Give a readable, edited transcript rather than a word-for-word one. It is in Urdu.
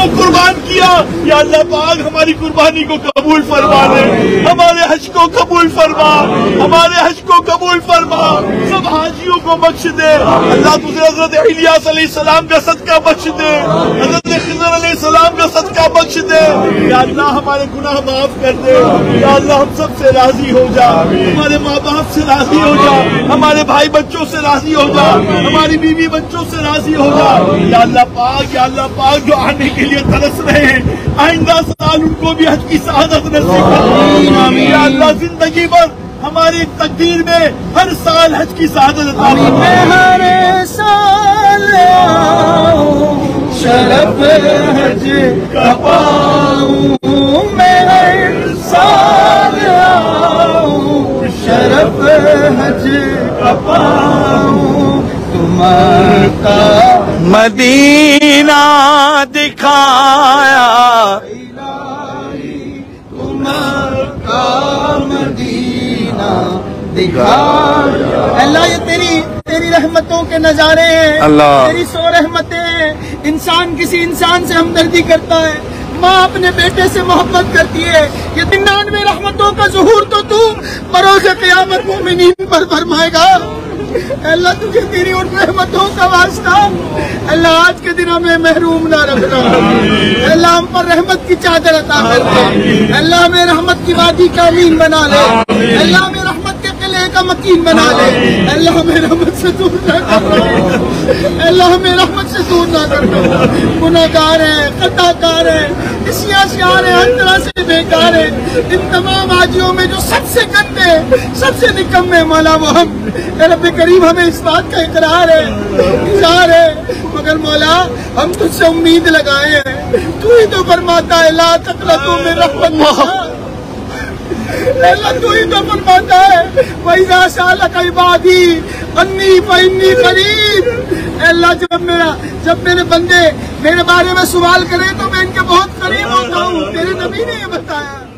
کو قربان کیا، یا اللہ پاک ہماری قربانی کو قبول فرما لے، ہمارے حج کو قبول فرما، ہمارے حج کو قبول فرما، سب حاجیوں کو بخش دے اللہ، تجھے حضرت الیاس علیہ السلام کا صدقہ بخش دے، حضرت خضر علیہ السلام کا صدقہ بخش دے، یا اللہ ہمارے گناہ معاف کر دے، یا اللہ ہم سب سے راضی ہو جا، ہمارے ماں باپ سے راضی ہو جا، ہمارے بھائی بچوں سے راضی ہو جا، ہماری بیوی بچوں سے راضی ہو جا، یا اللہ پاک جو آنے کے لیے ترس رہے ہیں آئندہ سال ان کو بھی حج کی سعادت نصیب کر، یا اللہ زندگی بھر ہماری تقدیر میں ہر سال حج کی سعادت عطا فرما، ہر سال شرف حج کا پاؤں، میں ہر سال شرف حج کا پاؤں، تمہارا مدینہ دکھایا، تمہارا مدینہ دکھایا، اللہ یہ تیری رحمتوں کے نظارے ہیں، اللہ تیری 100 رحمتیں ہیں، انسان کسی انسان سے ہمدردی کرتا ہے، ماں اپنے بیٹے سے محبت کرتی ہے، یہ 99 رحمتوں کا ظہور تو بروز قیامت مومنین پر فرمائے گا، اللہ تجھے تیری ان رحمتوں کا واسطہ، اللہ آج کے دنوں میں محروم نہ رکھنا، اللہ ہم پر رحمت کی چادر عطا کر دے، اللہ ہمیں رحمت کی وادی کا امین بنا لے، اللہ ہمیں رحمت کے قلعے کا مکین بنا لے، اللہ ہمیں رحمت سے دور نہ کرنا، اللہ ہمیں رحمت سے دور نہ کرنا، گناہگار ہیں، خطا کار ہیں، اسیاں شیار ہیں، ہر طرح سے بیکار ہیں، ان تمام حاجیوں میں جو سب سے گندے سب سے نکمے مولا وہ ہم، اے رب کریم ہمیں اس بات کا اقرار ہے، اظہار ہے، مگر مولا ہم تجھ سے امید لگائے ہیں، تو ہی تو فرماتا ہے لا تقنطوا من رحمت اللہ، اللہ تو ہی تو فرماتا ہے وَإِذَا سَأَلَكَ عِبَادِي عَنِّي فَإِنِّي قَرِيبٌ، اے اللہ جب میرے بندے میرے بارے میں سوال کریں تو میں ان کے بہت قریب ہوتا ہوں، میرے نبی نے یہ بتایا۔